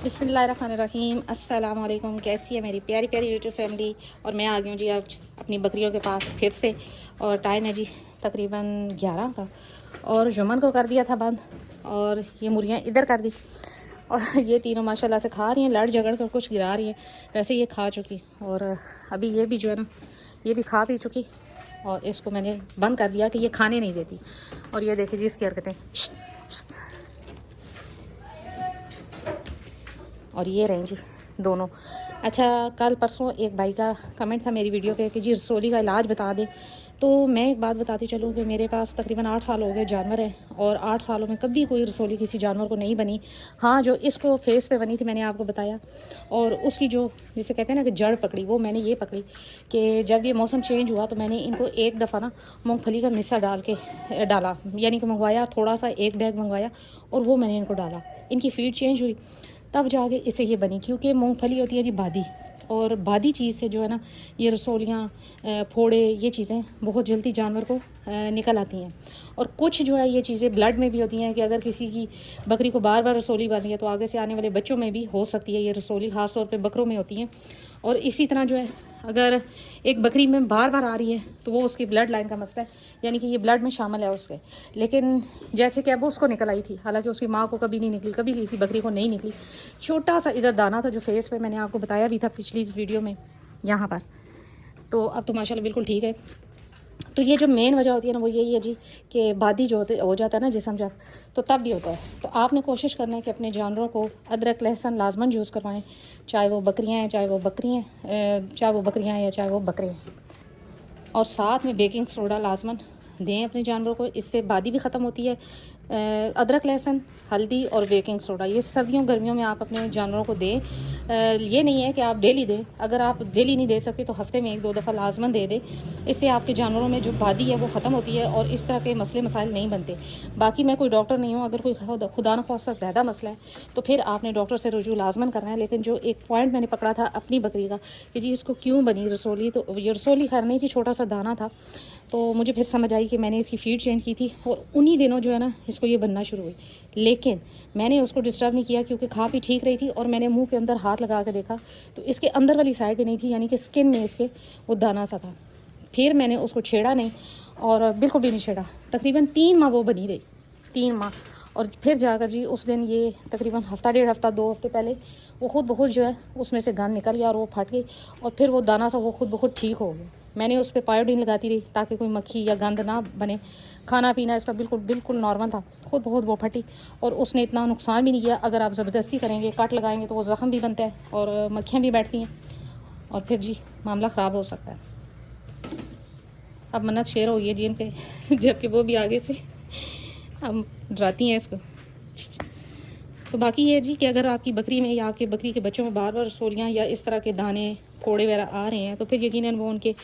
बिस्मिल्लाहिर्रहमानिर्रहीम। अस्सलाम वालेकुम। कैसी है मेरी प्यारी प्यारी यूट्यूब फैमिली। और मैं आ गई हूँ जी आज अपनी बकरियों के पास फिर से। और टाइम है जी तकरीबन 11 का। और जुम्मन को कर दिया था बंद और ये मुर्गियाँ इधर कर दी। और ये तीनों माशाल्लाह से खा रही हैं, लड़ झगड़ कर कुछ गिरा रही हैं। वैसे ये खा चुकी और अभी ये भी जो है ना ये भी खा पी चुकी। और इसको मैंने बंद कर दिया कि ये खाने नहीं देती। और ये देखिए जी इसकी हरकतें। और ये रहें जी दोनों। अच्छा, कल परसों एक भाई का कमेंट था मेरी वीडियो पे कि जी रसोली का इलाज बता दें। तो मैं एक बात बताती चलूँ कि मेरे पास तकरीबन 8 साल हो गए जानवर हैं और 8 सालों में कभी कोई रसोली किसी जानवर को नहीं बनी। हाँ, जो इसको फेस पे बनी थी मैंने आपको बताया। और उसकी जो जिसे कहते हैं ना कि जड़ पकड़ी, वो मैंने ये पकड़ी कि जब ये मौसम चेंज हुआ तो मैंने इनको एक दफ़ा ना मूँगफली का मिस्सा डाला, यानी कि मंगवाया, थोड़ा सा एक बैग मंगवाया और वो मैंने इनको डाला। इनकी फीड चेंज हुई तब जाके इसे ये बनी, क्योंकि मूंगफली होती है जी बादी। और बादी चीज़ से जो है ना ये रसोलियाँ, फोड़े, ये चीज़ें बहुत जल्दी जानवर को निकल आती हैं। और कुछ जो है ये चीज़ें ब्लड में भी होती हैं कि अगर किसी की बकरी को बार बार रसोली बन रही है तो आगे से आने वाले बच्चों में भी हो सकती है ये रसोली, ख़ास तौर पे बकरों में होती हैं। और इसी तरह जो है अगर एक बकरी में बार बार आ रही है तो वो उसकी ब्लड लाइन का मसला है, यानी कि ये ब्लड में शामिल है उसके। लेकिन जैसे कि अब उसको निकल आई थी, हालांकि उसकी माँ को कभी नहीं निकली, कभी किसी बकरी को नहीं निकली। छोटा सा इधर दाना था जो फेस पे मैंने आपको बताया भी था पिछली वीडियो में यहाँ पर। तो अब तो माशाल्लाह बिल्कुल ठीक है। तो ये जो मेन वजह होती है ना वो यही है जी कि बादी जो हो जाता है ना जिस्म जब, तो तब भी होता है। तो आपने कोशिश करना है कि अपने जानवरों को अदरक लहसुन लाजमन यूज़ करवाएं, चाहे वो बकरियां हैं चाहे वो बकरियां हैं या चाहे वो बकरे हैं। और साथ में बेकिंग सोडा लाजमन दें अपने जानवरों को, इससे बादी भी ख़त्म होती है। अदरक लहसुन, हल्दी और बेकिंग सोडा ये सर्दियों गर्मियों में आप अपने जानवरों को दें। ये नहीं है कि आप डेली दें, अगर आप डेली नहीं दे सकते तो हफ़्ते में 1-2 दफ़ा लाजमन दे दें। इससे आपके जानवरों में जो बादी है वो ख़त्म होती है और इस तरह के मसले मसाइल नहीं बनते। बाकी मैं कोई डॉक्टर नहीं हूँ, अगर कोई खुदा न खास्ता ज़्यादा मसला है तो फिर आपने डॉक्टर से रुजू लाजमन करना है। लेकिन जो एक पॉइंट मैंने पकड़ा था अपनी बकरी का कि जी इसको क्यों बनी रसोली, तो ये रसोली खैर नहीं थी, छोटा सा दाना था। तो मुझे फिर समझ आई कि मैंने इसकी फ़ीड चेंज की थी और उन्हीं दिनों जो है ना इसको ये बनना शुरू हुई। लेकिन मैंने उसको डिस्टर्ब नहीं किया क्योंकि खा पी ठीक रही थी। और मैंने मुंह के अंदर हाथ लगा के देखा तो इसके अंदर वाली साइड पे नहीं थी, यानी कि स्किन में इसके वो दाना सा था। फिर मैंने उसको छेड़ा नहीं और बिल्कुल भी नहीं छेड़ा। तकरीबन 3 माह वो बनी रही, 3 माह। और फिर जाकर जी उस दिन ये तकरीबन हफ़्ता 1.5 हफ़्ता 2 हफ़्ते पहले वो खुद ब खुद जो है उसमें से गंद निकल गया और वो फट गई। और फिर वो दाना सा वो खुद ब खुद ठीक हो गया। मैंने उस पर पायोडीन लगाती रही ताकि कोई मक्खी या गंद ना बने। खाना पीना इसका बिल्कुल बिल्कुल नॉर्मल था, खुद बहुत वो फटी और उसने इतना नुकसान भी नहीं किया। अगर आप ज़बरदस्ती करेंगे, कट लगाएंगे तो वो ज़ख़म भी बनता है और मक्खियाँ भी बैठती हैं और फिर जी मामला ख़राब हो सकता है। अब मन्नत शेर हो गई है जी इन पे जबकि वो भी आगे से हम डराती हैं इसको। तो बाकी ये जी कि अगर आपकी बकरी में या आपकी बकरी के बच्चों में बार बार रसोलियाँ या इस तरह के दाने फोड़े वगैरह आ रहे हैं तो फिर यकीनन वो उनके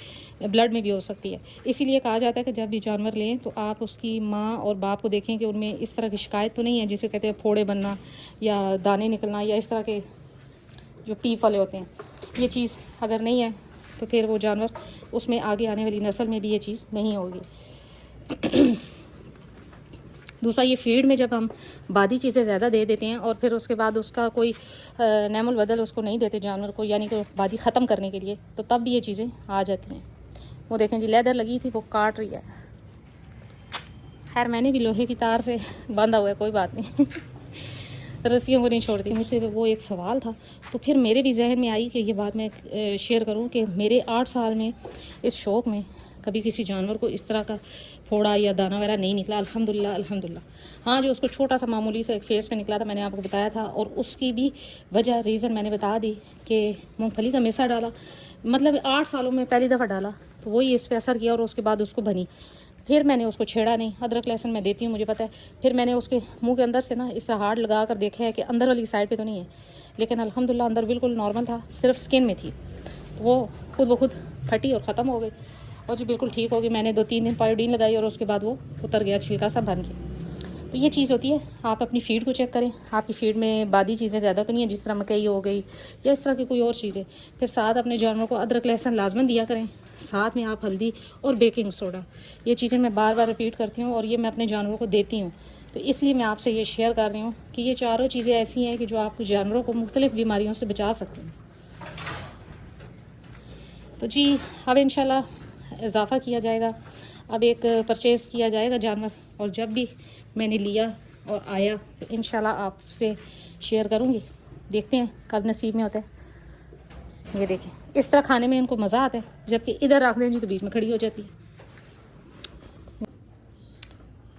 ब्लड में भी हो सकती है। इसीलिए कहा जाता है कि जब भी जानवर लें तो आप उसकी माँ और बाप को देखें कि उनमें इस तरह की शिकायत तो नहीं है जिसे कहते हैं फोड़े बनना या दाने निकलना या इस तरह के जो पीप वाले होते हैं। ये चीज़ अगर नहीं है तो फिर वो जानवर उसमें आगे आने वाली नस्ल में भी ये चीज़ नहीं होगी। दूसरा, ये फीड में जब हम बादी चीज़ें ज़्यादा दे देते हैं और फिर उसके बाद उसका कोई नैमुल बदल उसको नहीं देते जानवर को, यानी कि बादी ख़त्म करने के लिए, तो तब भी ये चीज़ें आ जाती हैं। वो देखें जी लेदर लगी थी वो काट रही है। खैर मैंने भी लोहे की तार से बांधा हुआ है, कोई बात नहीं रस्सियों को नहीं छोड़ती। मुझसे वो एक सवाल था तो फिर मेरे भी जहन में आई कि ये बात मैं शेयर करूं कि मेरे 8 साल में इस शौक़ में कभी किसी जानवर को इस तरह का फोड़ा या दाना वगैरह नहीं निकला, अल्हम्दुलिल्लाह अल्हम्दुलिल्लाह। हाँ, जो उसको छोटा सा मामूली सा एक फेस पे निकला था मैंने आपको बताया था और उसकी भी वजह रीज़न मैंने बता दी कि मूँगफली का मिसा डाला, मतलब 8 सालों में पहली दफ़ा डाला तो वही इस पर असर किया और उसके बाद उसको बनी। फिर मैंने उसको छेड़ा नहीं, अदरक लहसुन मैं देती हूँ मुझे पता है। फिर मैंने उसके मुंह के अंदर से ना इस तरह हार्ड लगा कर देखा है कि अंदर वाली साइड पे तो नहीं है, लेकिन अल्हम्दुलिल्लाह अंदर बिल्कुल नॉर्मल था, सिर्फ स्किन में थी। तो वो खुद ब खुद फटी और ख़त्म हो गई और जी बिल्कुल ठीक हो गई। मैंने 2-3 दिन पायोडीन लगाई और उसके बाद वो उतर गया, छिलका सा बन गया। तो ये चीज़ होती है, आप अपनी फ़ीड को चेक करें, आपकी फ़ीड में बादी चीज़ें ज़्यादा तो नहीं है, जिस तरह मकई हो गई या इस तरह की कोई और चीज़ें। फिर साथ अपने जानवरों को अदरक लहसुन लाजमन दिया करें, साथ में आप हल्दी और बेकिंग सोडा, ये चीज़ें मैं बार बार रिपीट करती हूँ और ये मैं अपने जानवरों को देती हूँ। तो इसलिए मैं आपसे ये शेयर कर रही हूँ कि ये चारों चीज़ें ऐसी हैं कि जो आपको जानवरों को मुख्तलिफ़ बीमारियों से बचा सकती हैं। तो जी अब इंशाल्लाह इजाफ़ा किया जाएगा, अब एक परचेज़ किया जाएगा जानवर, और जब भी मैंने लिया और आया तो इंशाल्लाह आपसे शेयर करूँगी। देखते हैं कब नसीब में होता है। ये देखें, इस तरह खाने में इनको मज़ा आता है, जबकि इधर रख दें जी तो बीच में खड़ी हो जाती है।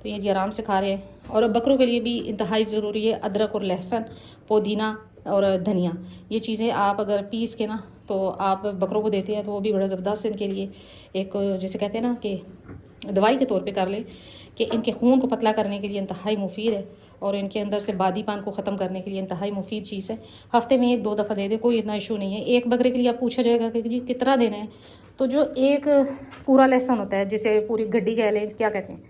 तो ये जी आराम से खा रहे हैं। और बकरों के लिए भी इंतहाई ज़रूरी है अदरक और लहसुन, पुदीना और धनिया। ये चीज़ें आप अगर पीस के ना तो आप बकरों को देते हैं तो वो भी बड़ा ज़बरदस्त इनके लिए एक, जैसे कहते हैं ना कि दवाई के तौर पे कर लें, कि इनके खून को पतला करने के लिए इंतहाई मुफीद है, और इनके अंदर से बादीपान को ख़त्म करने के लिए इंतहाई मुफीद चीज़ है। हफ्ते में 1-2 दफ़ा दे दे, कोई इतना इशू नहीं है। एक बकरे के लिए आप पूछा जाएगा कि जी कितना देना है, तो जो एक पूरा लहसुन होता है, जिसे पूरी गड्डी कह लें, क्या कहते हैं,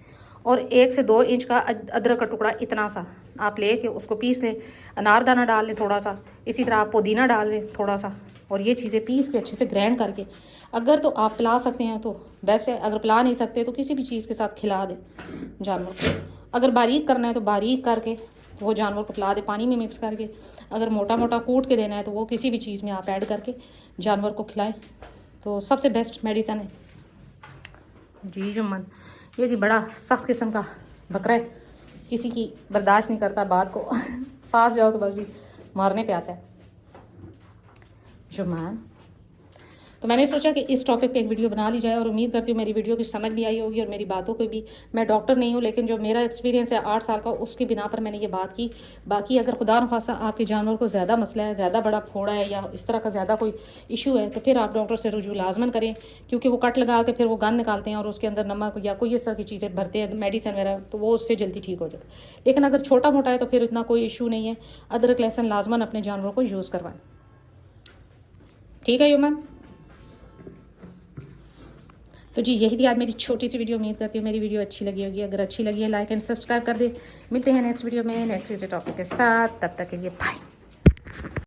और 1 से 2 इंच का अदरक का टुकड़ा इतना सा आप ले के उसको पीस लें, अनारदाना डाल लें थोड़ा सा, इसी तरह आप पुदीना डाल लें थोड़ा सा, और ये चीज़ें पीस के अच्छे से ग्राइंड करके अगर तो आप पिला सकते हैं तो बेस्ट है, अगर पिला नहीं सकते तो किसी भी चीज़ के साथ खिला दें जानवर को। अगर बारीक करना है तो बारीक करके वो जानवर को पिला दें पानी में मिक्स करके। अगर मोटा मोटा कूट के देना है तो वो किसी भी चीज़ में आप ऐड करके जानवर को खिलाएं, तो सबसे बेस्ट मेडिसन है जी जुम्मन। ये जी बड़ा सख्त किस्म का बकरा है, किसी की बर्दाश्त नहीं करता बात को पास जाओ तो बस जी मारने पे आता है जुम्मन। तो मैंने सोचा कि इस टॉपिक पे एक वीडियो बना ली जाए, और उम्मीद करती हूँ मेरी वीडियो की समझ भी आई होगी और मेरी बातों को भी। मैं डॉक्टर नहीं हूँ, लेकिन जो मेरा एक्सपीरियंस है 8 साल का, उसकी बिना पर मैंने ये बात की। बाकी अगर खुदा न खासा आपके जानवर को ज़्यादा मसला है, ज़्यादा बड़ा फोड़ा है या इस तरह का ज़्यादा कोई इशू है, तो फिर आप डॉक्टर से रुजू लाजमन करें, क्योंकि वो कट लगा के फिर वो गंद निकालते हैं और उसके अंदर नमक या कोई इस तरह की चीज़ें भरते हैं, मेडिसिन वगैरह, तो वो उससे जल्दी ठीक हो जाता है। लेकिन अगर छोटा मोटा है तो फिर इतना कोई इशू नहीं है। अदरक लहसुन लाजमन अपने जानवरों को यूज़ करवाएं। ठीक है युमन। तो जी यही थी आज मेरी छोटी सी वीडियो। उम्मीद करती हूँ मेरी वीडियो अच्छी लगी होगी। अगर अच्छी लगी है लाइक एंड सब्सक्राइब कर दे। मिलते हैं नेक्स्ट वीडियो में नेक्स्ट टॉपिक के साथ, तब तक के लिए बाय।